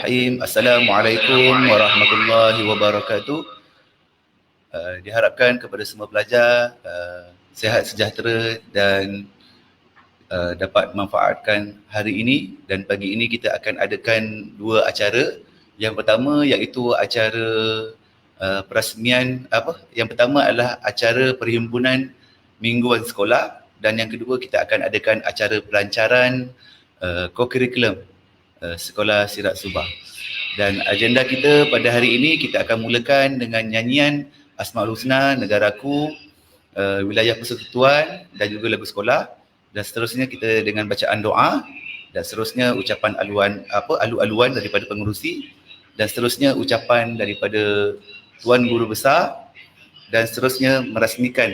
Assalamualaikum warahmatullahi wabarakatuh. Diharapkan kepada semua pelajar sihat sejahtera dan dapat manfaatkan hari ini, dan pagi ini kita akan adakan dua acara. Yang pertama iaitu acara perasmian yang pertama adalah acara perhimpunan mingguan sekolah, dan yang kedua kita akan adakan acara pelancaran co-curriculum Sekolah Sirat Subah. Dan agenda kita pada hari ini, kita akan mulakan dengan nyanyian Asmaul Husna, Negaraku, Wilayah Persekutuan dan juga lagu sekolah, dan seterusnya kita dengan bacaan doa, dan seterusnya ucapan alu-aluan daripada pengerusi, dan seterusnya ucapan daripada Tuan Guru Besar, dan seterusnya merasmikan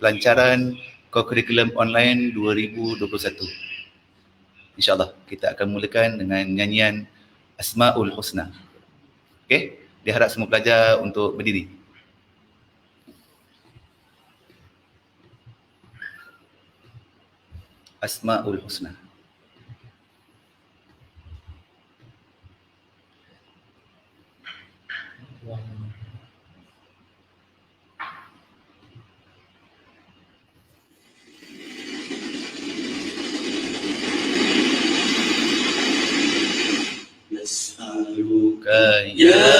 pelancaran co-curriculum online 2021. InsyaAllah kita akan mulakan dengan nyanyian Asmaul Husna. Okey, diharap semua pelajar untuk berdiri. Asmaul Husna. نسألك يا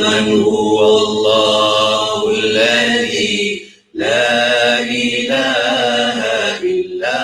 من هو الله الذي لا إله إلا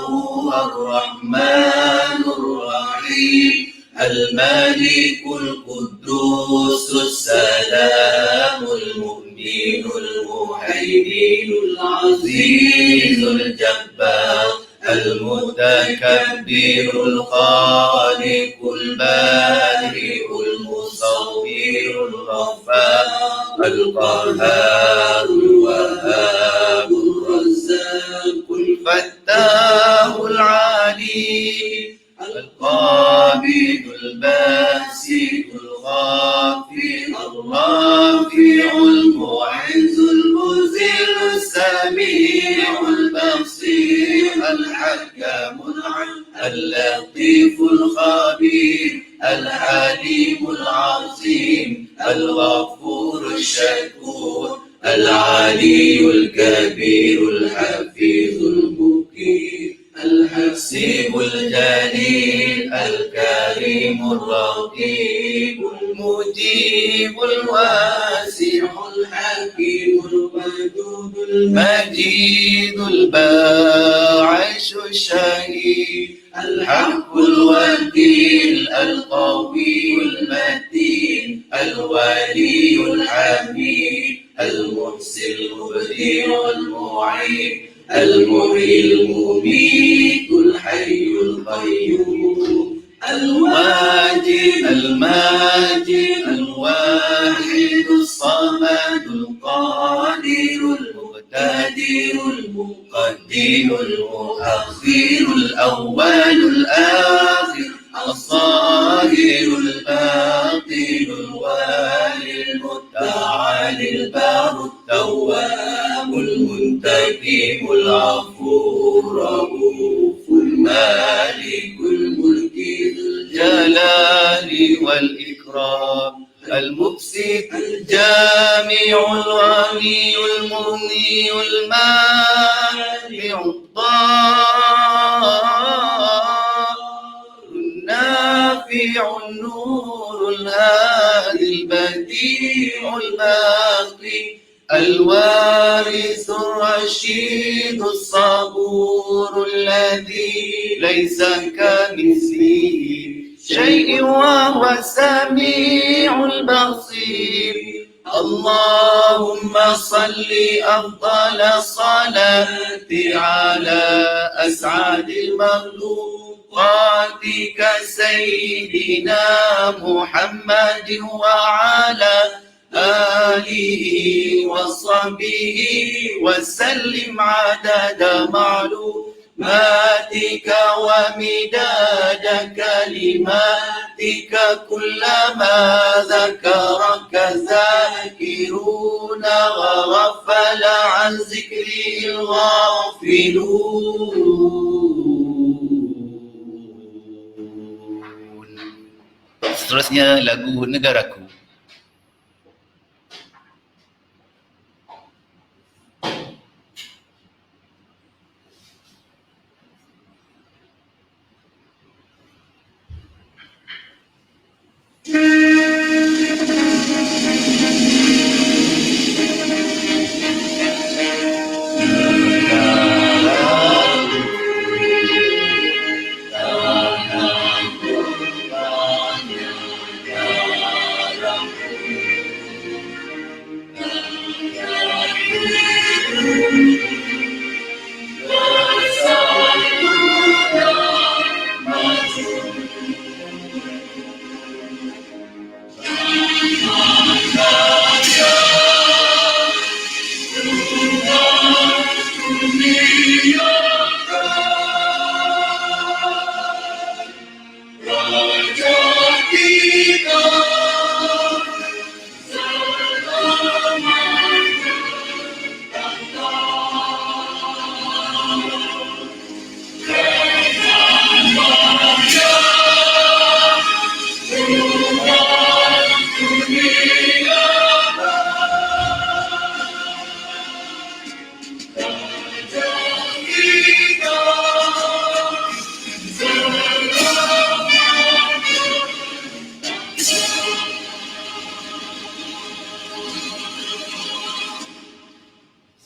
هو الرحمن الرحيم الملك القدوس السلام المؤمن المهيمن العزيز الجبار المتكبر الخالق البارئ المصور الغفار القهار الوهاب الرزاق الفتاح العليم القابض الباسط الغافر الرافع المعز المذل السميع البصير الحكم العليم اللطيف الخبير الحليم العظيم الغفور الشكور العلي الكبير الحفيظ المقيم الحسيب الجليل الكريم الرقيب المجيب الواسع الحكيم الودود المجيد الباعث الشهيد الحق الوكيل القوي المتين الولي الحميد المحسن المبدع المعين المحيي المميت الحي القيوم الواجد الماجد الواحد الصمد القادر المقتدر المقدم المؤخر الأول الآخر الظاهر الباطن الوالي المتعالي البار التواب المنتقم العفو الرؤوف المالك الملك ذو الجلال والإكرام المبسط الجامع الغني المغني المانع الضار النافع النور الهادي البديع الباقي الوارث الرشيد الصبور الذي ليس كمثله شيء وهو السميع البصير اللهم صل أفضل الصلاة على أسعد المخلوقاتك سيدنا محمد وعلى آله وصحبه وسلم عدد معلوماتك ومداد كلماتك كلما ذكرك ذاكرون وغفل عن ذكره الغافلون. Seterusnya lagu Negaraku.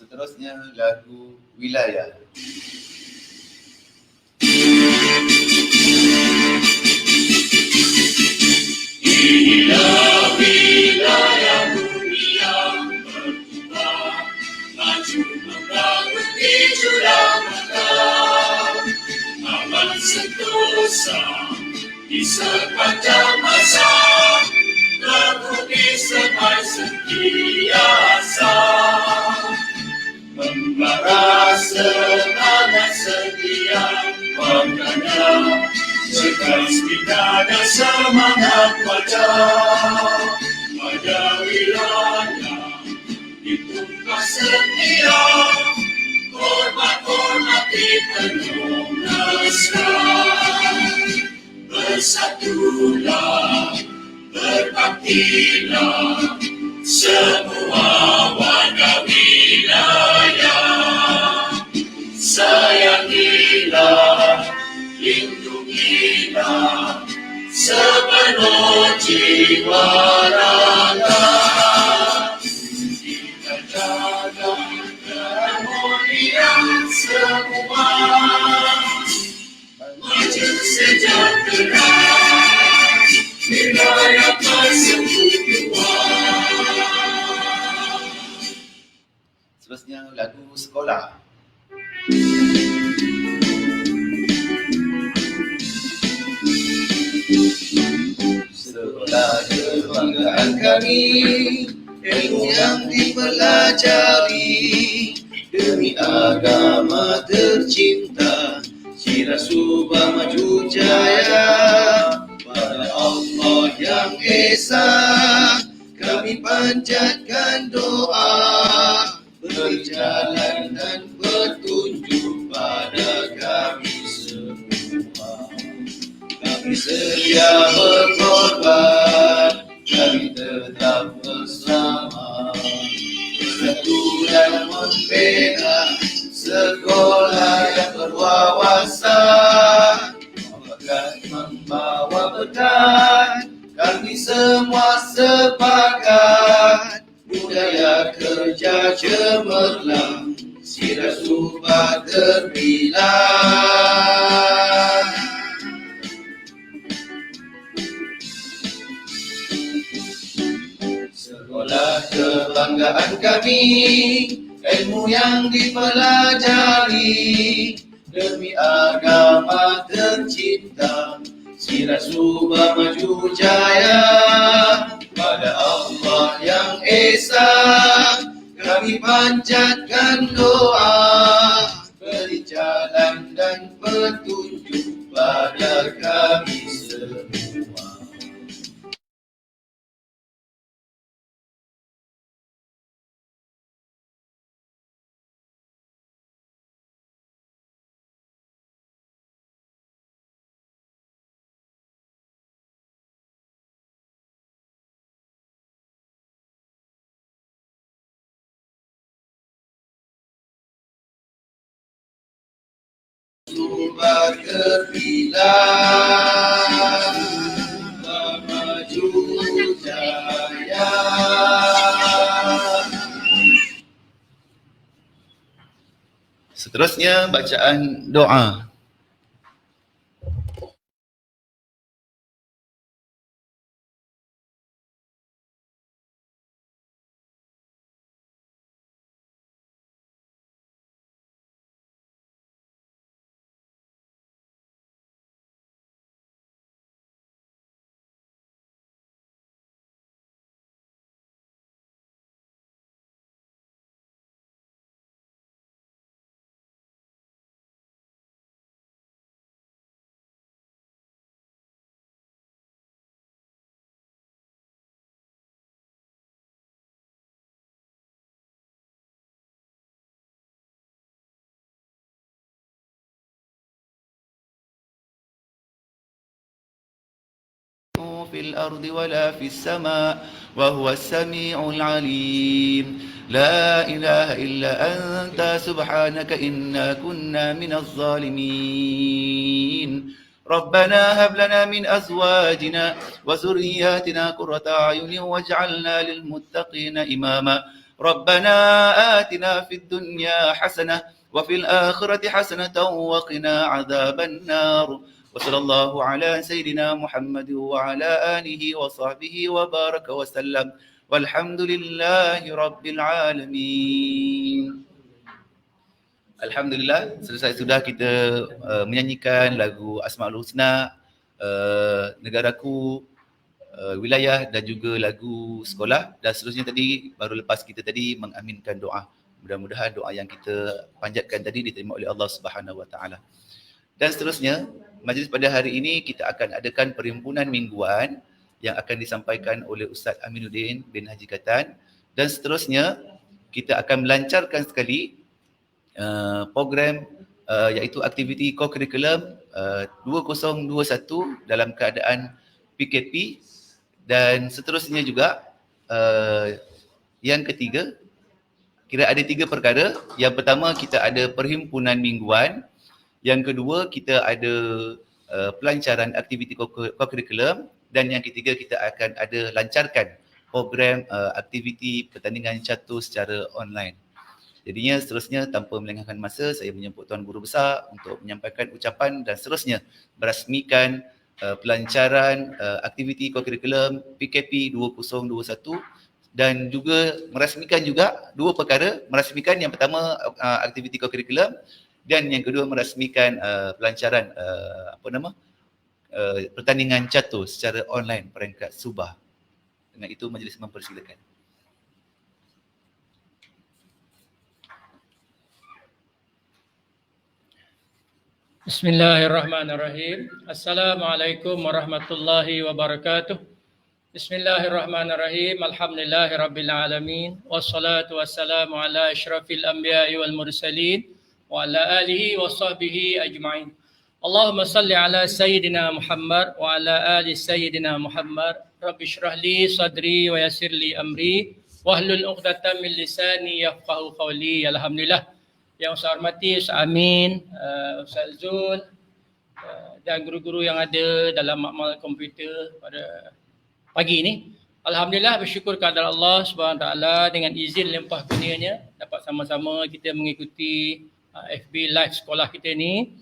Seterusnya lagu Wilayah. Inilah wilayahmu yang berkembang, maju membangun di jurang mata, aman sentosa di sepanjang masa, berbudi semai sentiasa, membara semangat setia, bangkanya sekeras kita dan semangat wajah pada wilayah ditumpah setia, hormat-hormati penuh mesra, bersatulah, berbaktilah semua warga wilayah, sayangilah, lindungilah sepenuh jiwa raga, kita jaga keharmonian semua, maju sejahtera wilayah persekutuan. Seterusnya lagu Sekolah. Sekolah kebanggaan kami, ilmu yang dipelajari, demi agama tercinta, sila subah maju jaya. Pada Allah yang Esa, kami panjatkan doa, berjalan dan petunjuk pada kami semua. Kami sedia berkorban, kami tetap bersama, bersatu dan membina sekolah yang berwawasan, akan membawa berkat. Kami semua sepakat, budaya kerja cemerlang, sila subah terbilang. Sekolah kebanggaan kami, ilmu yang dipelajari, demi agama tercinta, sila subah maju jaya. Pada Allah yang Esa, kami panjatkan doa, beri jalan dan petunjuk pada kami semua. kepilah maju jaya. Seterusnya bacaan doa. في الأرض ولا في السماء وهو السميع العليم لا إله إلا أنت سبحانك إنا كنا من الظالمين ربنا هب لنا من أزواجنا وذرياتنا قرة أعين واجعلنا للمتقين إماما ربنا آتنا في الدنيا حسنة وفي الآخرة حسنة وقنا عذاب النار وصلى الله على سيدنا محمد وعلى آله وصحبه وبارك وسلم والحمد لله رب العالمين. Alhamdulillah, selesai sudah kita menyanyikan lagu Asmaul Husna, Negaraku, Wilayah dan juga lagu sekolah, dan seterusnya tadi baru lepas kita tadi mengaminkan doa. Mudah-mudahan doa yang kita panjatkan tadi diterima oleh Allah Subhanahu Wa Taala. Dan seterusnya, majlis pada hari ini kita akan adakan perhimpunan mingguan yang akan disampaikan oleh Ustaz Aminuddin bin Haji Katan, dan seterusnya kita akan melancarkan sekali program iaitu aktiviti co-curriculum 2021 dalam keadaan PKP, dan seterusnya juga yang ketiga, kira ada 3 perkara. Yang pertama kita ada perhimpunan mingguan, yang kedua kita ada pelancaran aktiviti co-curriculum, dan yang ketiga kita akan ada lancarkan program aktiviti pertandingan catur secara online. Jadinya seterusnya tanpa melengahkan masa, saya menjemput Tuan Guru Besar untuk menyampaikan ucapan dan seterusnya merasmikan pelancaran aktiviti co-curriculum PKP 2021, dan juga merasmikan juga 2 perkara. Merasmikan yang pertama aktiviti co-curriculum, dan yang kedua merasmikan pelancaran pertandingan catur secara online peringkat Subah. Dengan itu majlis mempersilakan. Bismillahirrahmanirrahim. Assalamualaikum warahmatullahi wabarakatuh. Bismillahirrahmanirrahim. Alhamdulillahirabbil alamin. Wassalatu wassalamu ala asyrafil anbiya'i wal mursalin wa ala alihi wa sahbihi ajma'in. Allahumma salli ala sayyidina Muhammad wa ala ali sayyidina Muhammad. Rabbi shrah li sadri wa yassir li amri wahlul 'uqdatam min lisani yafqahu qawli. Alhamdulillah. Yang saya hormati Ustaz Amin, Ustaz Zul, dan guru-guru yang ada dalam makmal komputer pada pagi ini. Alhamdulillah, bersyukur kepada Allah SWT dengan izin limpah kurnianya dapat sama-sama kita mengikuti FB Live sekolah kita ni.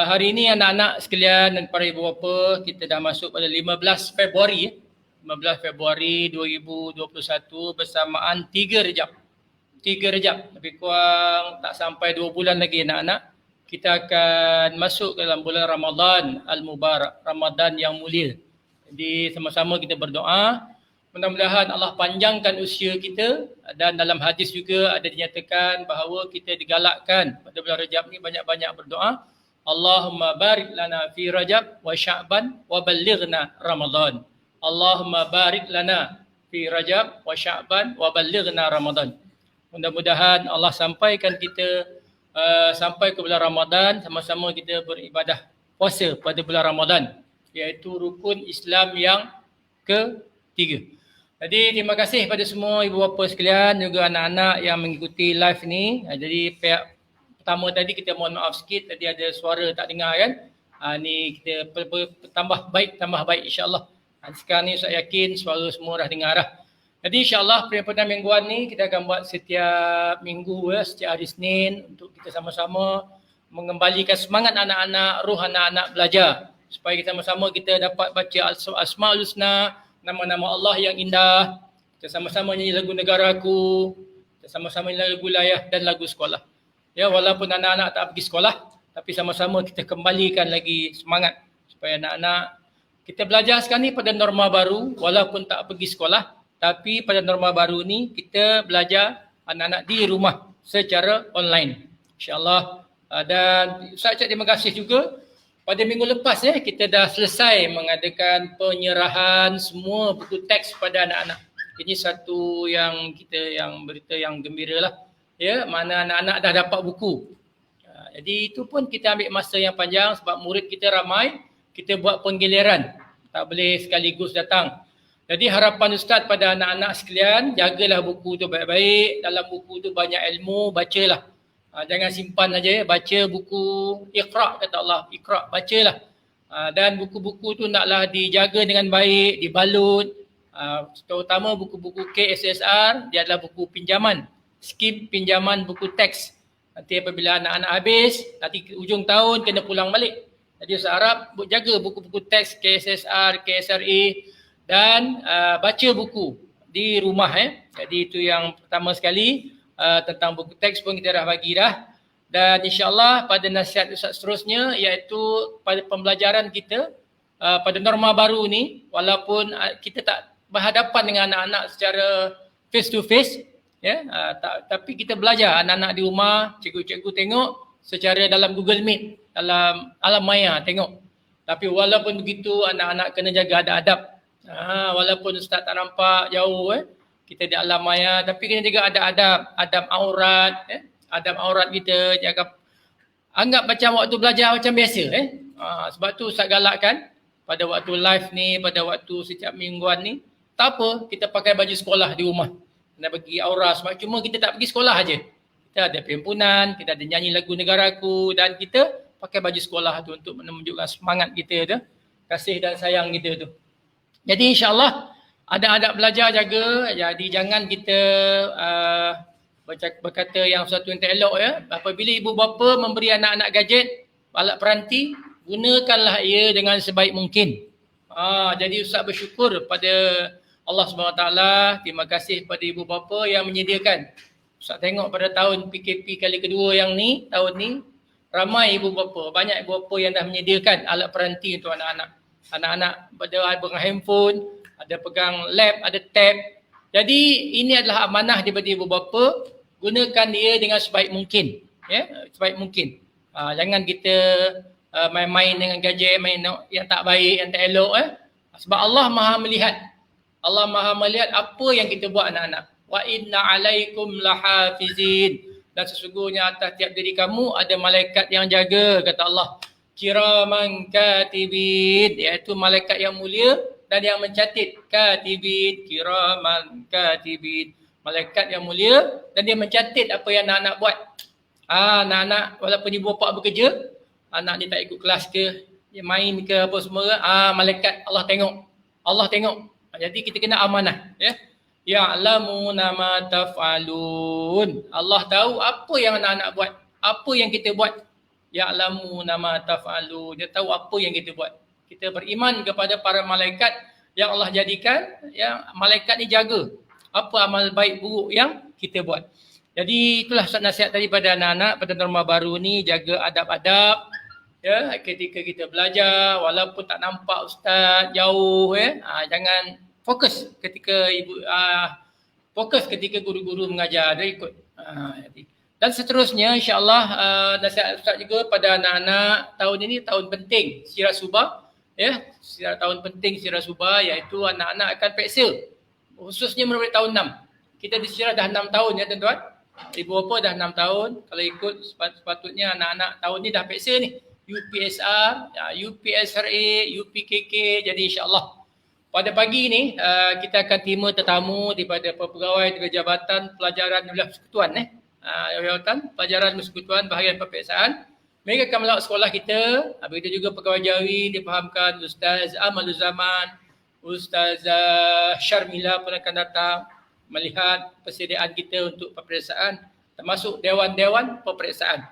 Hari ini anak-anak sekalian dan para ibu bapa, kita dah masuk pada 15 Februari 2021 bersamaan 3 Rejab, lebih kurang tak sampai 2 bulan lagi anak-anak. Kita akan masuk ke dalam bulan Ramadan Al-Mubarak, Ramadan yang mulia. Jadi sama-sama kita berdoa, mudah-mudahan Allah panjangkan usia kita, dan dalam hadis juga ada dinyatakan bahawa kita digalakkan pada bulan Rajab ni banyak-banyak berdoa. Allahumma barik lana fi Rajab wa Sya'ban wa ballighna Ramadan. Allahumma barik lana fi Rajab wa Sya'ban wa ballighna Ramadan. Mudah-mudahan Allah sampaikan kita sampai ke bulan Ramadan, sama-sama kita beribadah puasa pada bulan Ramadan, iaitu rukun Islam yang ke-3. Jadi terima kasih pada semua ibu bapa sekalian, juga anak-anak yang mengikuti live ni. Jadi pihak pertama tadi kita mohon maaf sikit, tadi ada suara tak dengar kan. Ni kita tambah baik insya-Allah. Sekarang ni saya yakin suara semua dah dengar dah. Jadi insya-Allah perhimpunan mingguan ni kita akan buat setiap minggu ya, setiap hari Isnin untuk kita sama-sama mengembalikan semangat anak-anak, ruh anak-anak belajar supaya kita sama-sama kita dapat baca Asmaul Husna, nama-nama Allah yang indah. Kita sama-sama nyanyi lagu Negaraku, kita sama-sama nyanyi lagu Wilayah dan lagu sekolah. Ya, walaupun anak-anak tak pergi sekolah, tapi sama-sama kita kembalikan lagi semangat supaya anak-anak kita belajar sekarang ni pada norma baru, walaupun tak pergi sekolah, tapi pada norma baru ni kita belajar anak-anak di rumah secara online. InsyaAllah. Dan Ustaz ucap terima kasih juga. Pada minggu lepas kita dah selesai mengadakan penyerahan semua buku teks pada anak-anak. Ini satu yang berita yang gembira lah. Ya, mana anak-anak dah dapat buku. Jadi itu pun kita ambil masa yang panjang sebab murid kita ramai. Kita buat penggiliran. Tak boleh sekaligus datang. Jadi harapan Ustaz pada anak-anak sekalian, jagalah buku tu baik-baik. Dalam buku tu banyak ilmu, bacalah. Jangan simpan saja, baca buku Iqra' kata Allah. Iqra', bacalah. Dan buku-buku tu naklah dijaga dengan baik, dibalut. Terutama buku-buku KSSR, dia adalah buku pinjaman. Skim pinjaman buku teks. Nanti apabila anak-anak habis, nanti ujung tahun kena pulang balik. Jadi Ustaz harap jaga buku-buku teks KSSR, KSRA dan baca buku di rumah. Jadi itu yang pertama sekali. Tentang buku teks pun kita dah bagi dah. Dan insyaAllah pada nasihat Ustaz seterusnya iaitu pada pembelajaran kita pada norma baru ni, walaupun kita tak berhadapan dengan anak-anak secara face to face, tapi kita belajar anak-anak di rumah, cikgu-cikgu tengok secara dalam Google Meet, dalam alam maya tengok. Tapi walaupun begitu anak-anak kena jaga adab-adab. Walaupun Ustaz tak nampak jauh kita di alam maya, tapi kena jaga adab-adab, adab aurat, adab aurat kita, jaga anggap macam waktu belajar macam biasa. Sebab tu Ustaz galakkan pada waktu live ni, pada waktu setiap mingguan ni, tak apa, kita pakai baju sekolah di rumah. Nak pergi aura sebab cuma kita tak pergi sekolah aja. Kita ada perhimpunan, kita ada nyanyi lagu Negaraku dan kita pakai baju sekolah tu untuk menunjukkan semangat kita tu, kasih dan sayang kita tu. Jadi insya-Allah adab-adab belajar jaga, jadi jangan kita berkata yang sesuatu yang tak elok Apabila ibu bapa memberi anak-anak gadget, alat peranti, gunakanlah ia dengan sebaik mungkin. Jadi Ustaz bersyukur pada Allah SWT, terima kasih pada ibu bapa yang menyediakan. Ustaz tengok pada tahun PKP kali kedua yang ni, tahun ni, ramai ibu bapa, banyak ibu bapa yang dah menyediakan alat peranti untuk anak-anak. Anak-anak ada pegang handphone, ada pegang lab, ada tab. Jadi ini adalah amanah daripada ibu bapa, gunakan dia dengan sebaik mungkin. Sebaik mungkin. Jangan kita main-main dengan gadget, main yang tak baik, yang tak elok. Sebab Allah Maha melihat. Allah Maha melihat apa yang kita buat anak-anak. Wa inna alaikum lahafizin. Dan sesungguhnya atas tiap diri kamu ada malaikat yang jaga, kata Allah. Kiraman katibin, iaitu malaikat yang mulia dan yang mencatat. Katibin, kiraman katibin. Malaikat yang mulia dan dia mencatat apa yang anak-anak buat. Anak-anak walaupun ibu bapa bekerja, anak ni tak ikut kelas ke, dia main ke apa semua, malaikat Allah tengok. Allah tengok. Jadi kita kena amanah, Ya'lamuna ma taf'alun. Allah tahu apa yang anak-anak buat, apa yang kita buat. Ya'lamuna ma taf'alun. Dia tahu apa yang kita buat. Kita beriman kepada para malaikat yang Allah jadikan, yang malaikat ni jaga apa amal baik buruk yang kita buat. Jadi itulah nasihat daripada anak-anak pada norma baru ni, jaga adab-adab. Ketika kita belajar, walaupun tak nampak ustaz jauh, jangan fokus ketika fokus ketika guru-guru mengajar, dia ikut. Dan seterusnya insya-Allah nasihat ustaz juga pada anak-anak, tahun ini tahun penting Sirah Subah, tahun penting Sirah Subah, iaitu anak-anak akan peksa, khususnya melalui tahun 6. Kita di Sirah dah 6 tahun tuan-tuan. Ibu bapa dah 6 tahun. Kalau ikut sepatutnya anak-anak tahun ni dah peksa ni. UPSR, UPSRA, UPKK. Jadi insya-Allah pada pagi ni kita akan terima tetamu daripada pegawai Jabatan Pelajaran Wilayah Persekutuan jawatan pelajaran persekutuan bahagian peperiksaan. Mereka akan melawat sekolah kita. Begitu juga pegawai jawi difahamkan, Ustaz Amalul Zaman, Ustaz Syarmila pun akan datang melihat persediaan kita untuk peperiksaan, termasuk dewan-dewan peperiksaan.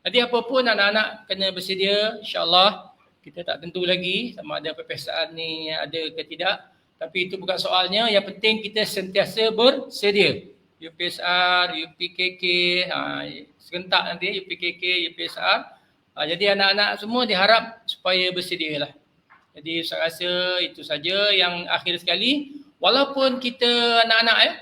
Jadi apa pun anak-anak kena bersedia, insya-Allah. Kita tak tentu lagi sama ada peperiksaan ni ada ke tidak. Tapi itu bukan soalnya, yang penting kita sentiasa bersedia. UPSR, UPKK, serentak nanti UPKK, UPSR. Jadi anak-anak semua diharap supaya bersedialah. Jadi saya rasa itu saja yang akhir sekali. Walaupun kita anak-anak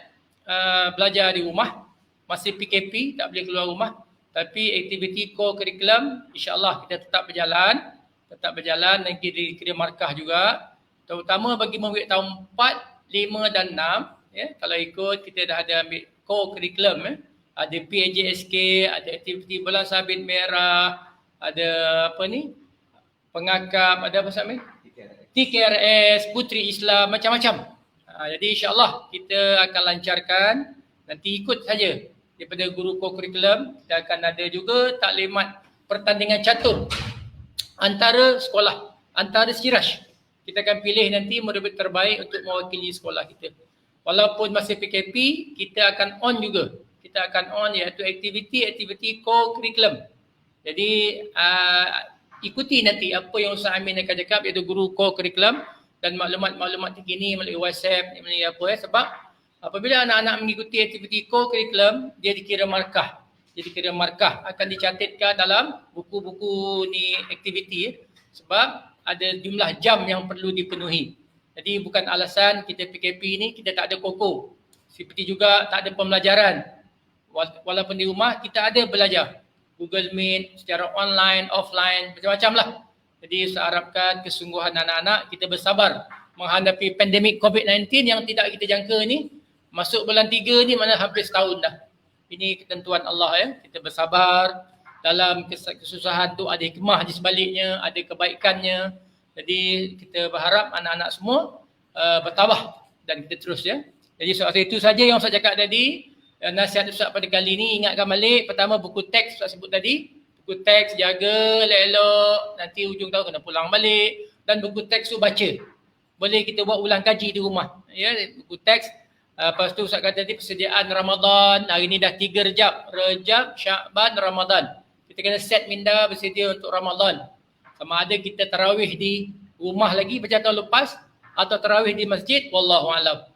belajar di rumah, masih PKP, tak boleh keluar rumah. Tapi aktiviti core curriculum insya-Allah kita tetap berjalan dan kira markah juga. Terutama bagi murid tahun 4, 5 dan 6. Ya, kalau ikut kita dah ada ambil core curriculum. Ada PAJSK, ada aktiviti bulan sabit merah, ada apa ni? Pengakap, ada apa Samir? TKRS, Putri Islam, macam-macam. Jadi insya-Allah kita akan lancarkan. Nanti ikut saja daripada guru core curriculum. Kita akan ada juga taklimat pertandingan catur antara sekolah, antara Siraj. Kita akan pilih nanti murid terbaik untuk mewakili sekolah kita. Walaupun masih PKP, kita akan on juga. Kita akan on iaitu aktiviti core curriculum. Jadi ikuti nanti apa yang Ustaz Amin akan cakap iaitu guru core curriculum dan maklumat-maklumat terkini melalui WhatsApp, melalui apa sebab apabila anak-anak mengikuti aktiviti core curriculum, dia dikira markah. Jadi kira markah akan dicatatkan dalam buku-buku ni aktiviti sebab ada jumlah jam yang perlu dipenuhi. Jadi bukan alasan kita PKP ni kita tak ada koko. Seperti juga tak ada pembelajaran. Walaupun di rumah kita ada belajar. Google Meet secara online, offline, macam-macam lah. Jadi saya harapkan kesungguhan anak-anak kita bersabar menghadapi pandemik COVID-19 yang tidak kita jangka ni. Masuk bulan 3 ni mana hampir setahun dah. Ini ketentuan Allah ya. Kita bersabar dalam kesusahan tu ada hikmah di sebaliknya, ada kebaikannya. Jadi kita berharap anak-anak semua bertabah dan kita terus ya. Jadi soal itu saja yang saya cakap tadi. Nasihat Ustaz pada kali ini ingatkan balik. Pertama buku teks Ustaz sebut tadi. Buku teks jaga elok-elok. Nanti hujung tahun kena pulang balik. Dan buku teks tu baca. Boleh kita buat ulang kaji di rumah. Ya, buku teks. Lepas tu Ustaz kata tadi persediaan Ramadan. Hari ni dah 3 Rejab, Syakban, Ramadan. Kita kena set minda bersedia untuk Ramadan. Sama ada kita tarawih di rumah lagi macam tahun lepas atau tarawih di masjid, wallahualam.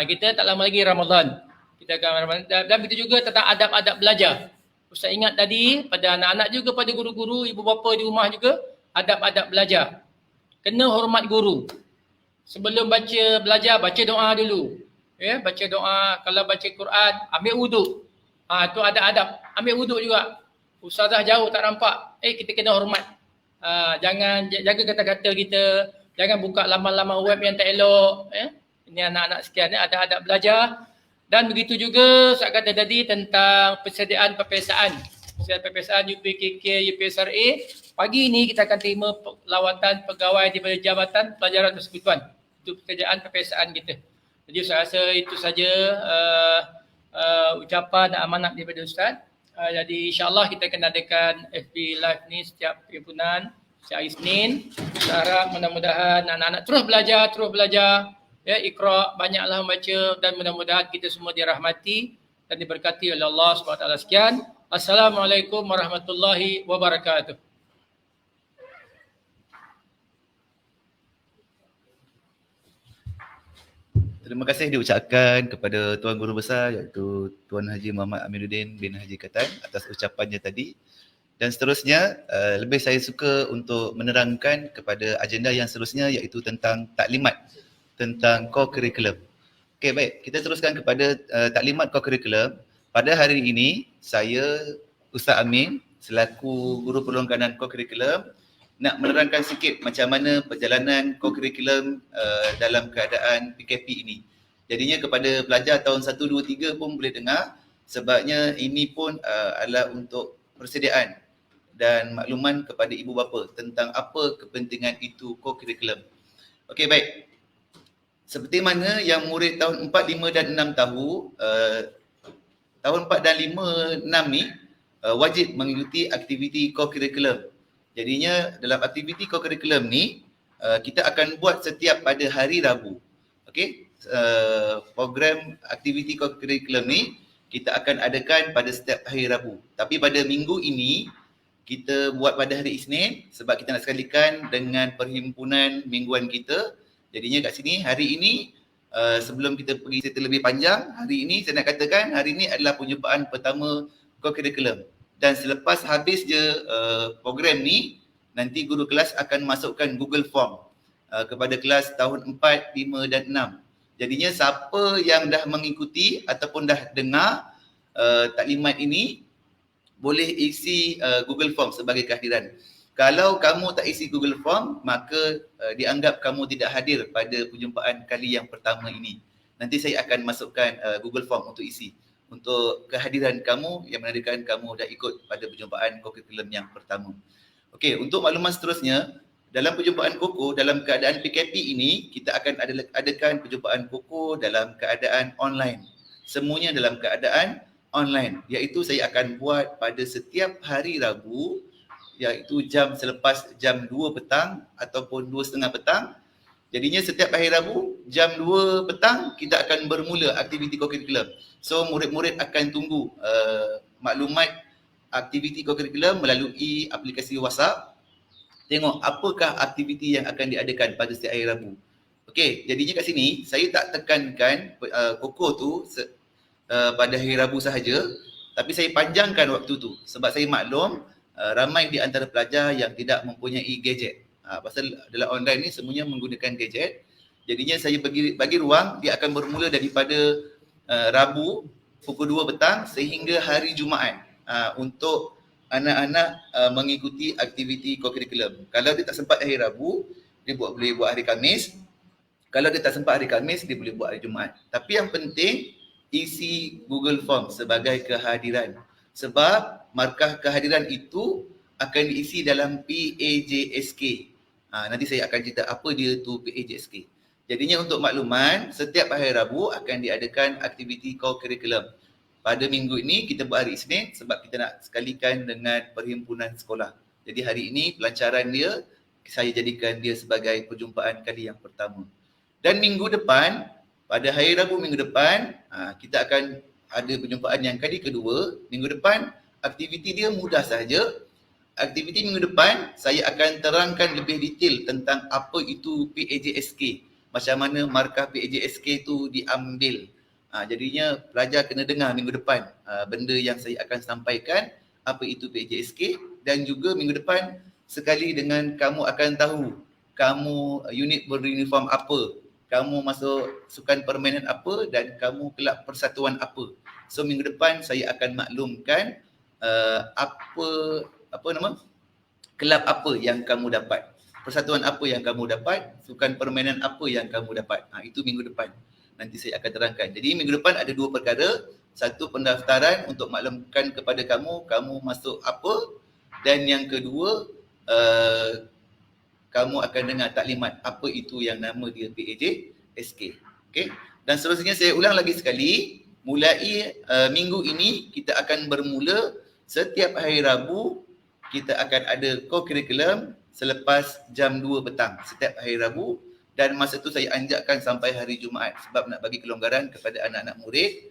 Kita tak lama lagi Ramadan. Kita akan Ramadan. Dan begitu juga tentang adab-adab belajar. Ustaz ingat tadi pada anak-anak juga, pada guru-guru, ibu bapa di rumah juga, adab-adab belajar. Kena hormat guru. Sebelum belajar, baca doa dulu. Ya, baca doa. Kalau baca Quran, ambil wuduk. Tu ada adab. Ambil wuduk juga. Ustazah jauh tak nampak. Kita kena hormat. Jangan jaga kata-kata kita. Jangan buka laman-laman web yang tak elok. Ini anak-anak sekian ada adab belajar. Dan begitu juga saya kata tadi tentang persediaan peperiksaan. Persediaan peperiksaan UPKK, UPSRA. Pagi ini kita akan terima lawatan pegawai daripada Jabatan Pelajaran Persekutuan untuk pekerjaan peperiksaan kita. Jadi saya rasa itu saja ucapan dan amanat daripada Ustaz. Jadi insyaAllah kita akan adakan FB Live ni setiap perhimpunan, setiap hari Senin. Saya harap mudah-mudahan anak-anak terus belajar. Ya, Iqra, banyaklah membaca dan mudah-mudahan kita semua dirahmati dan diberkati oleh Allah SWT. Sekian. Assalamualaikum warahmatullahi wabarakatuh. Terima kasih diucapkan kepada Tuan Guru Besar iaitu Tuan Haji Muhammad Aminuddin bin Haji Katan atas ucapannya tadi. Dan seterusnya, lebih saya suka untuk menerangkan kepada agenda yang seterusnya iaitu tentang taklimat, tentang core curriculum. Okey, baik. Kita teruskan kepada taklimat core curriculum. Pada hari ini, saya Ustaz Amin selaku Guru Peluang Kanan core curriculum nak menerangkan sikit macam mana perjalanan core curriculum dalam keadaan PKP ini. Jadinya kepada pelajar tahun 1, 2, 3 pun boleh dengar sebabnya ini pun adalah untuk persediaan dan makluman kepada ibu bapa tentang apa kepentingan itu core curriculum. Okey, baik. Seperti mana yang murid tahun 4, 5 dan 6 tahu, tahun 4 dan 5, 6 ni wajib mengikuti aktiviti co-curriculum. Jadinya dalam aktiviti co-curriculum ni kita akan buat setiap pada hari Rabu. Okey, program aktiviti co-curriculum ni kita akan adakan pada setiap hari Rabu. Tapi pada minggu ini kita buat pada hari Isnin sebab kita nak sekalikan dengan perhimpunan mingguan kita. Jadinya kat sini hari ini sebelum kita pergi cerita lebih panjang, hari ini saya nak katakan hari ini adalah perjumpaan pertama co-curriculum. Dan selepas habis je program ni, nanti guru kelas akan masukkan Google Form kepada kelas tahun 4, 5 dan 6. Jadinya siapa yang dah mengikuti ataupun dah dengar taklimat ini boleh isi Google Form sebagai kehadiran. Kalau kamu tak isi Google Form, maka dianggap kamu tidak hadir pada perjumpaan kali yang pertama ini. Nanti saya akan masukkan Google Form untuk isi. Untuk kehadiran kamu yang menandakan kamu dah ikut pada perjumpaan co-curriculum yang pertama. Okey, untuk makluman seterusnya, dalam perjumpaan KOKO, dalam keadaan PKP ini, kita akan adakan perjumpaan KOKO dalam keadaan online. Semuanya dalam keadaan online. Iaitu saya akan buat pada setiap hari Rabu, iaitu jam selepas jam 2 petang ataupun 2.30 petang. Jadinya setiap hari Rabu, jam 2 petang, kita akan bermula aktiviti co-curriculum. So, murid-murid akan tunggu maklumat aktiviti co-curriculum melalui aplikasi WhatsApp. Tengok apakah aktiviti yang akan diadakan pada setiap hari Rabu. Okey, jadinya kat sini saya tak tekankan KOKO tu pada hari Rabu sahaja, tapi saya panjangkan waktu tu sebab saya maklum ramai di antara pelajar yang tidak mempunyai gadget. Pasal dalam online ni semuanya menggunakan gadget. Jadinya saya bagi ruang dia akan bermula daripada Rabu pukul 2 petang sehingga hari Jumaat untuk anak-anak mengikuti aktiviti co-curriculum. Kalau dia tak sempat hari Rabu, dia boleh buat hari Khamis. Kalau dia tak sempat hari Khamis, dia boleh buat hari Jumaat. Tapi yang penting, isi Google Form sebagai kehadiran. Sebab markah kehadiran itu akan diisi dalam PAJSK. Nanti saya akan cerita apa dia tu PAJSK. Jadinya untuk makluman, setiap hari Rabu akan diadakan aktiviti co-curriculum. Pada minggu ini kita buat hari Isnin sebab kita nak sekalikan dengan perhimpunan sekolah. Jadi hari ini pelancaran dia, saya jadikan dia sebagai perjumpaan kali yang pertama. Dan minggu depan, pada hari Rabu minggu depan, kita akan ada perjumpaan yang kali kedua. Minggu depan, aktiviti dia mudah sahaja. Aktiviti minggu depan, saya akan terangkan lebih detail tentang apa itu PAJSK. Macam mana markah PAJSK itu diambil. Jadinya pelajar kena dengar minggu depan benda yang saya akan sampaikan, apa itu PAJSK, dan juga minggu depan sekali dengan kamu akan tahu kamu unit beruniform apa, kamu masuk sukan permainan apa dan kamu kelab persatuan apa. So minggu depan saya akan maklumkan kelab apa yang kamu dapat, persatuan apa yang kamu dapat, sukan permainan apa yang kamu dapat. Itu minggu depan. Nanti saya akan terangkan. Jadi minggu depan ada dua perkara. Satu, pendaftaran untuk maklumkan kepada kamu, kamu masuk apa. Dan yang kedua, kamu akan dengar taklimat apa itu yang nama dia PAJSK. Okay? Dan seterusnya saya ulang lagi sekali. Mulai minggu ini kita akan bermula setiap hari Rabu kita akan ada co-curriculum selepas jam 2 petang setiap hari Rabu. Dan masa tu saya anjakkan sampai hari Jumaat sebab nak bagi kelonggaran kepada anak-anak murid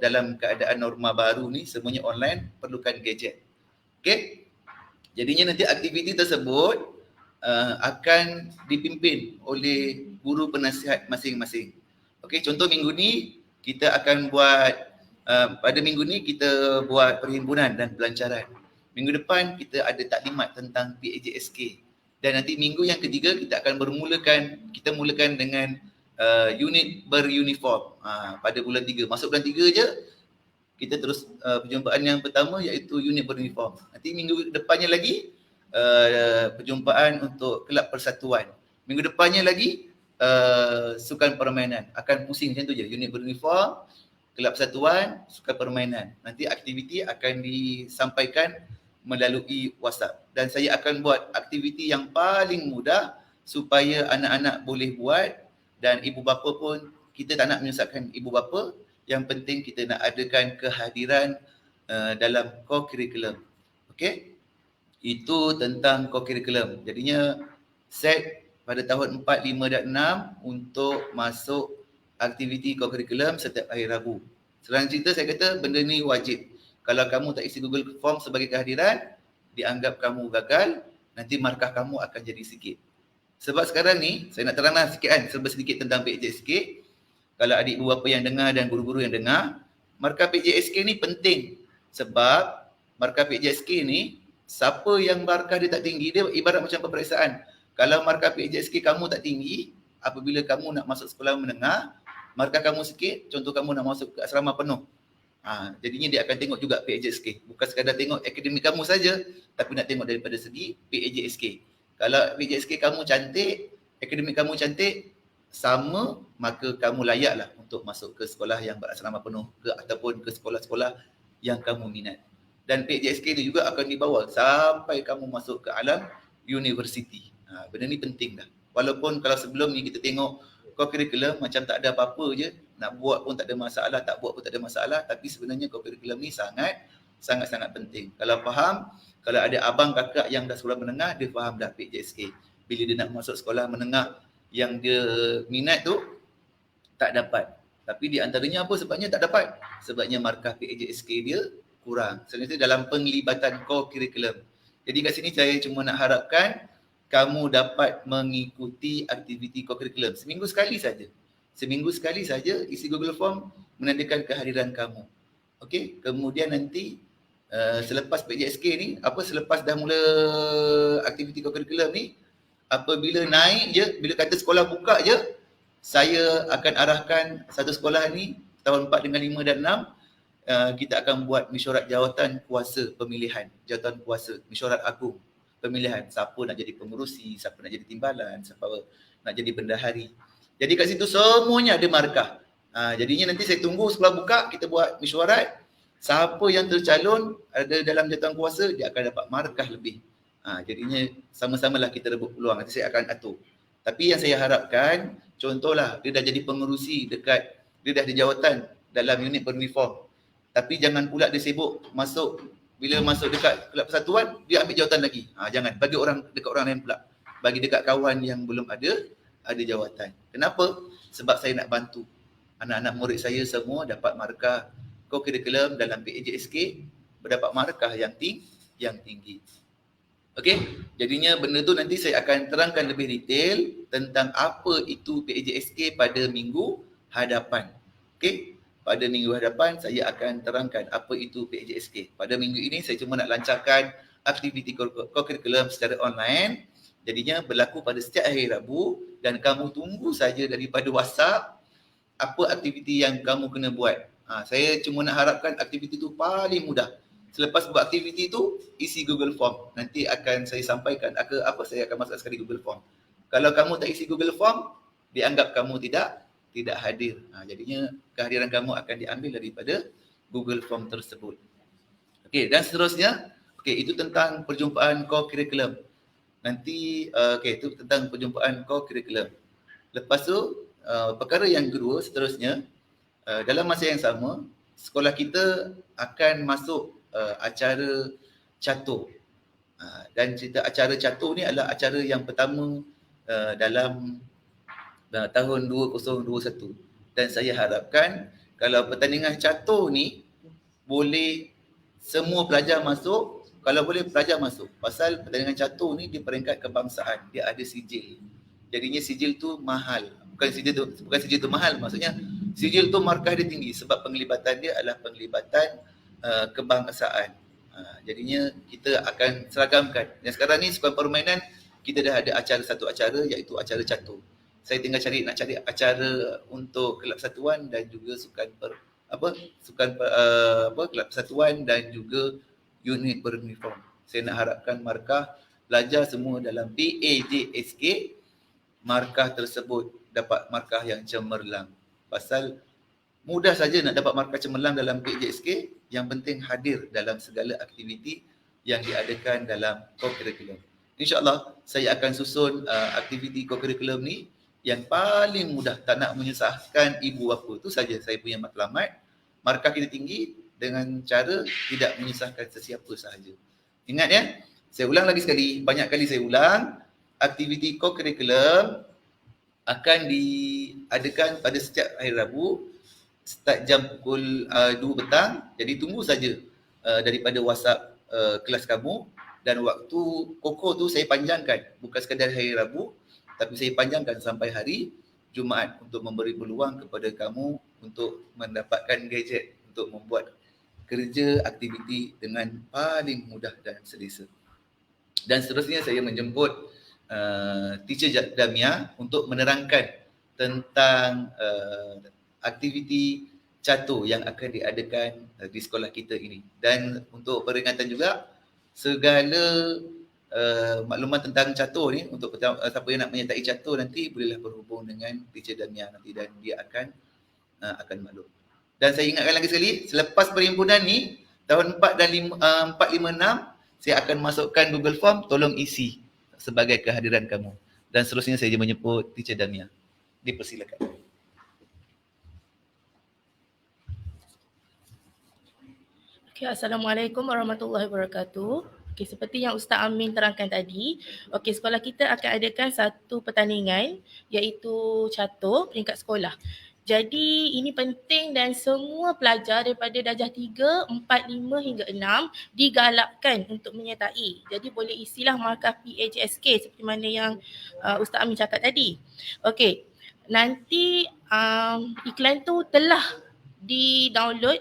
dalam keadaan norma baru ni semuanya online, perlukan gadget. Okey. Jadinya nanti aktiviti tersebut akan dipimpin oleh guru penasihat masing-masing. Okey, contoh minggu ni kita akan buat pada minggu ni kita buat perhimpunan dan pelancaran. Minggu depan kita ada taklimat tentang PAJSK. Dan nanti minggu yang ketiga kita akan mulakan dengan unit beruniform pada bulan 3. Masuk bulan 3 je kita terus perjumpaan yang pertama iaitu unit beruniform. Nanti minggu depannya lagi perjumpaan untuk kelab persatuan. Minggu depannya lagi sukan permainan. Akan pusing macam tu je, unit beruniform, kelab persatuan, sukan permainan. Nanti aktiviti akan disampaikan melalui WhatsApp. Dan saya akan buat aktiviti yang paling mudah supaya anak-anak boleh buat dan ibu bapa pun, kita tak nak menyusahkan ibu bapa, Yang penting kita nak adakan kehadiran dalam core curriculum. Okey? Itu tentang core curriculum. Jadinya set pada tahun 4, 5 dan 6 untuk masuk aktiviti core curriculum setiap hari Rabu. Selain cerita saya kata benda ni wajib. Kalau kamu tak isi Google Form sebagai kehadiran, dianggap kamu gagal, nanti markah kamu akan jadi sikit. Sebab sekarang ni, saya nak teranglah sikit kan, serba sedikit tentang PJSK. Kalau adik beberapa yang dengar dan guru-guru yang dengar, markah PJSK ni penting. Sebab markah PJSK ni, siapa yang markah dia tak tinggi, dia ibarat macam peperiksaan. Kalau markah PJSK kamu tak tinggi, apabila kamu nak masuk sekolah menengah, markah kamu sikit, contoh kamu nak masuk ke asrama penuh. Jadinya dia akan tengok juga PJSK. Bukan sekadar tengok akademik kamu saja, tapi nak tengok daripada segi PJSK. Kalau PJSK kamu cantik, akademik kamu cantik, sama, maka kamu layaklah untuk masuk ke sekolah yang berasrama penuh ke ataupun ke sekolah-sekolah yang kamu minat. Dan PJSK itu juga akan dibawa sampai kamu masuk ke alam universiti. Benda ni penting dah. Walaupun kalau sebelum ni kita tengok core curriculum macam tak ada apa-apa je, nak buat pun tak ada masalah, tak buat pun tak ada masalah, tapi sebenarnya core curriculum ni sangat-sangat penting. Kalau faham, kalau ada abang kakak yang dah sekolah menengah, dia faham dah PJSK. Bila dia nak masuk sekolah menengah yang dia minat tu, tak dapat. Tapi di antaranya apa sebabnya tak dapat? Sebabnya markah PJSK dia kurang. Sebenarnya dalam penglibatan core curriculum. Jadi kat sini saya cuma nak harapkan kamu dapat mengikuti aktiviti core curriculum. Seminggu sekali saja. Seminggu sekali saja isi Google Form menandakan kehadiran kamu. Okey, kemudian nanti selepas PJSK ni, selepas dah mula aktiviti core curriculum ni, apabila naik je, bila kata sekolah buka je, saya akan arahkan satu sekolah ni tahun 4 dengan 5 dan 6, kita akan buat mesyuarat jawatan kuasa pemilihan, jawatan kuasa, mesyuarat agung pemilihan, siapa nak jadi pengurusi, siapa nak jadi timbalan, siapa nak jadi bendahari. Jadi kat situ semuanya ada markah. Jadinya nanti saya tunggu sekolah buka, kita buat mesyuarat, siapa yang tercalon ada dalam jawatan kuasa, dia akan dapat markah lebih. Jadinya sama-samalah kita rebut peluang, nanti saya akan atur. Tapi yang saya harapkan, contohlah dia dah jadi pengerusi dekat, dia dah ada jawatan dalam unit beruniform. Tapi jangan pula dia sibuk bila masuk dekat kelab persatuan, dia ambil jawatan lagi. Jangan, bagi orang dekat orang lain pula. Bagi dekat kawan yang belum ada jawatan. Kenapa? Sebab saya nak bantu anak-anak murid saya semua dapat markah core curriculum dalam PJSK, berdapat markah yang tinggi. Okey, jadinya benda tu nanti saya akan terangkan lebih detail tentang apa itu PJSK pada minggu hadapan. Okey, pada minggu hadapan saya akan terangkan apa itu PJSK. Pada minggu ini saya cuma nak lancarkan aktiviti curriculum secara online. Jadinya berlaku pada setiap hari Rabu dan kamu tunggu saja daripada WhatsApp apa aktiviti yang kamu kena buat. Saya cuma nak harapkan aktiviti itu paling mudah. Selepas buat aktiviti itu, isi Google Form. Nanti akan saya sampaikan saya akan masuk sekali Google Form. Kalau kamu tak isi Google Form, dianggap kamu tidak hadir. Jadinya kehadiran kamu akan diambil daripada Google Form tersebut. Okey, dan seterusnya, itu tentang perjumpaan core curriculum. Nanti itu tentang perjumpaan core curriculum. Lepas tu, perkara yang kedua seterusnya, dalam masa yang sama, sekolah kita akan masuk acara catur. Dan cerita acara catur ni adalah acara yang pertama dalam tahun 2021. Dan saya harapkan kalau pertandingan catur ni boleh semua pelajar masuk, kalau boleh pelajar masuk. Pasal pertandingan catur ni di peringkat kebangsaan, dia ada sijil. Jadinya sijil tu mahal. Bukan sijil tu mahal, maksudnya sijil tu markah dia tinggi sebab penglibatan dia adalah penglibatan kebangsaan. Jadinya kita akan seragamkan. Yang sekarang ni sukan permainan kita dah ada satu acara iaitu acara catur. Saya tinggal nak cari acara untuk kelab persatuan dan juga kelab persatuan dan juga unit beruniform. Saya nak harapkan markah pelajar semua dalam PAJSK, markah tersebut dapat markah yang cemerlang. Pasal mudah saja nak dapat markah cemerlang dalam PJSK, yang penting hadir dalam segala aktiviti yang diadakan dalam core curriculum. InsyaAllah saya akan susun aktiviti core curriculum ni yang paling mudah, tak nak menyusahkan ibu bapa. Tu saja saya punya matlamat. Markah kita tinggi dengan cara tidak menyusahkan sesiapa sahaja. Ingat ya, saya ulang lagi sekali, banyak kali saya ulang, aktiviti co-curriculum akan diadakan pada setiap hari Rabu start jam pukul 2 petang. Jadi tunggu saja daripada WhatsApp kelas kamu, dan waktu koko tu saya panjangkan, bukan sekadar hari Rabu tapi saya panjangkan sampai hari Jumaat untuk memberi peluang kepada kamu untuk mendapatkan gadget untuk membuat kerja aktiviti dengan paling mudah dan selesa. Dan seterusnya saya menjemput teacher Damia untuk menerangkan tentang aktiviti catur yang akan diadakan di sekolah kita ini. Dan untuk peringatan juga, segala maklumat tentang catur ni, untuk siapa yang nak menyertai catur nanti bolehlah berhubung dengan teacher Damia nanti, dan dia akan maklum. Dan saya ingatkan lagi sekali, selepas perhimpunan ni tahun 4 dan 4, 5, 6 saya akan masukkan Google Form, tolong isi sebagai kehadiran kamu. Dan seterusnya saya menyebut teacher Damia. Dipersilakan. Okay, Assalamualaikum warahmatullahi wabarakatuh. Okay, seperti yang Ustaz Amin terangkan tadi, okay, sekolah kita akan adakan satu pertandingan iaitu catur peringkat sekolah. Jadi ini penting dan semua pelajar daripada darjah 3, 4, 5 hingga 6 digalakkan untuk menyertai. Jadi boleh isilah markah PHSK seperti mana yang Ustaz Amin cakap tadi. Okey, nanti iklan tu telah di-download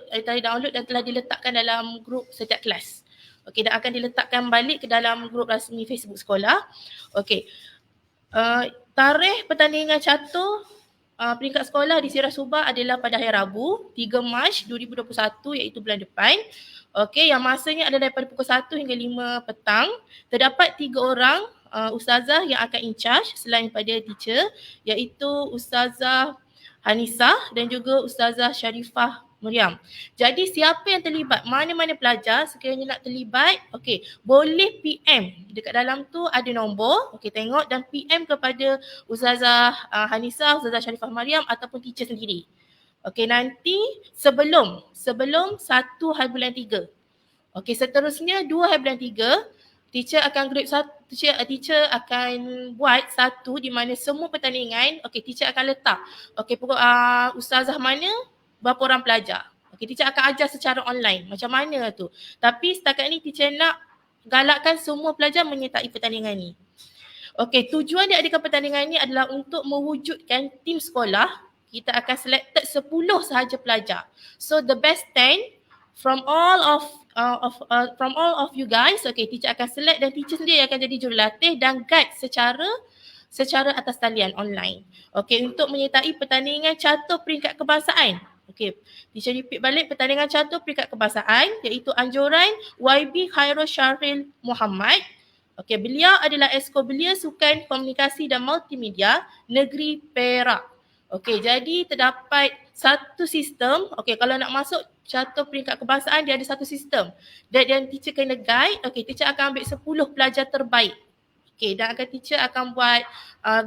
dan telah diletakkan dalam grup setiap kelas. Okey, dan akan diletakkan balik ke dalam grup rasmi Facebook sekolah. Okey, tarikh pertandingan catur peringkat sekolah di Sirah Subah adalah pada hari Rabu 3 Mac 2021 iaitu bulan depan. Okey, yang masanya adalah daripada pukul 1 hingga 5 petang. Terdapat 3 orang ustazah yang akan in charge selain pada teacher, iaitu Ustazah Hanisah dan juga Ustazah Sharifah Maryam. Jadi siapa yang terlibat, mana-mana pelajar sekiranya nak terlibat, okey, boleh PM. Dekat dalam tu ada nombor, okey, tengok dan PM kepada Ustazah Hanisah, Ustazah Sharifah Maryam ataupun teacher sendiri. Okey, nanti sebelum 1 hari bulan 3. Okey, seterusnya 2 hari bulan 3, teacher akan teacher akan buat satu di mana semua pertandingan, okey, teacher akan letak, okey, ustazah mana, berapa orang pelajar. Okey, teacher akan ajar secara online. Macam mana tu? Tapi setakat ni teacher nak galakkan semua pelajar menyertai pertandingan ni. Okey, tujuan dia adakan pertandingan ni adalah untuk mewujudkan tim sekolah. Kita akan selected 10 sahaja pelajar. So the best 10 from all of you guys, okay, teacher akan select dan teacher sendiri akan jadi jurulatih dan guide secara atas talian online. Okay, untuk menyertai pertandingan catur peringkat kebangsaan. Okay, teacher repeat balik pertandingan catur peringkat kebangsaan iaitu anjuran YB Khairul Syahril Muhammad. Okay, beliau adalah Esko Belia Sukan Komunikasi dan Multimedia Negeri Perak. Okay, jadi terdapat satu sistem. Okay, kalau nak masuk catur peringkat kebangsaan dia ada satu sistem. Dan teacher kena guide. Okay, teacher akan ambil 10 pelajar terbaik. Okay, dan teacher akan buat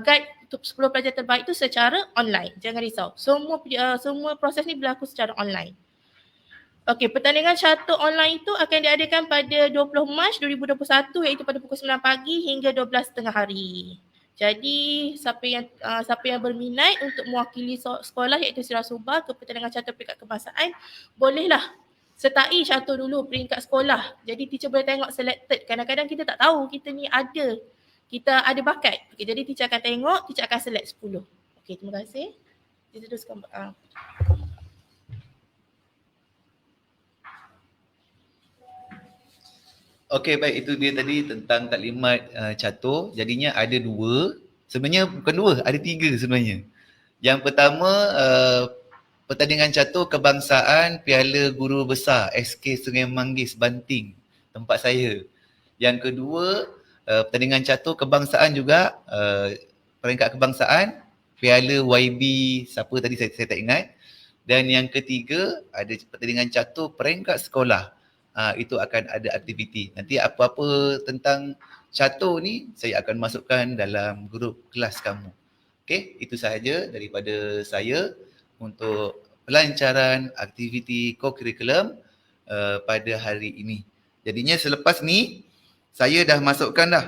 guide untuk 10 pelajar terbaik itu secara online. Jangan risau. Semua proses ni berlaku secara online. Okey, pertandingan catur online itu akan diadakan pada 20 Mac 2021 iaitu pada pukul 9 pagi hingga 12.30 hari. Jadi siapa yang berminat untuk mewakili sekolah iaitu Sirah Subah ke pertandingan catur peringkat kebangsaan, bolehlah sertai catur dulu peringkat sekolah. Jadi teacher boleh tengok selected. Kadang-kadang kita tak tahu kita ada bakat. Okey, jadi teacher akan tengok, teacher akan select 10. Okey, terima kasih. Kita teruskan. Okey, baik, itu dia tadi tentang taklimat catur. Jadinya ada 2. Sebenarnya bukan 2, ada 3 sebenarnya. Yang pertama, pertandingan catur kebangsaan Piala Guru Besar SK Sungai Manggis Banting, tempat saya. Yang kedua, pertandingan catur kebangsaan juga, peringkat kebangsaan Piala YB siapa tadi saya tak ingat. Dan yang ketiga, ada pertandingan catur peringkat sekolah. Itu akan ada aktiviti. Nanti apa-apa tentang catur ni saya akan masukkan dalam grup kelas kamu. Okey, itu sahaja daripada saya untuk pelancaran aktiviti co-curriculum pada hari ini. Jadinya selepas ni saya dah masukkan dah.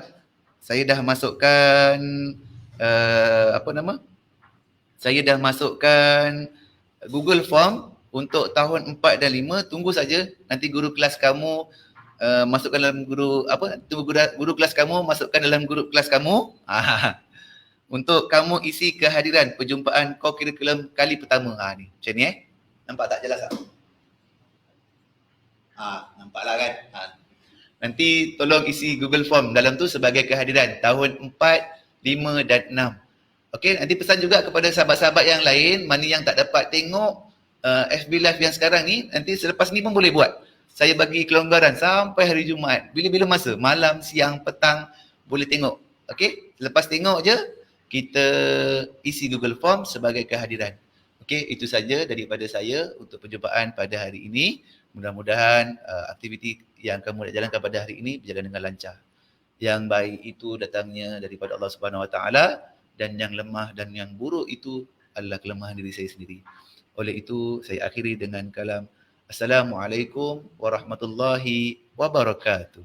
Saya dah masukkan Saya dah masukkan Google Form untuk tahun 4 dan 5. Tunggu saja nanti guru kelas kamu masukkan dalam guru kelas kamu masukkan dalam grup kelas kamu. Untuk kamu isi kehadiran perjumpaan co-curriculum kali pertama. Ni macam ni nampak tak jelas tak? Nampaklah kan? Nanti tolong isi Google Form dalam tu sebagai kehadiran tahun 4, 5 dan 6. Okey, nanti pesan juga kepada sahabat-sahabat yang lain mana yang tak dapat tengok FB Live yang sekarang ni, nanti selepas ni pun boleh buat. Saya bagi kelonggaran sampai hari Jumaat. Bila-bila masa, malam, siang, petang boleh tengok. Okey, lepas tengok je kita isi Google Form sebagai kehadiran. Okey, itu saja daripada saya untuk perjumpaan pada hari ini. Mudah-mudahan aktiviti yang kamu nak jalankan pada hari ini berjalan dengan lancar. Yang baik itu datangnya daripada Allah Subhanahu Wa Taala dan yang lemah dan yang buruk itu adalah kelemahan diri saya sendiri. Oleh itu saya akhiri dengan kalam Assalamualaikum warahmatullahi wabarakatuh.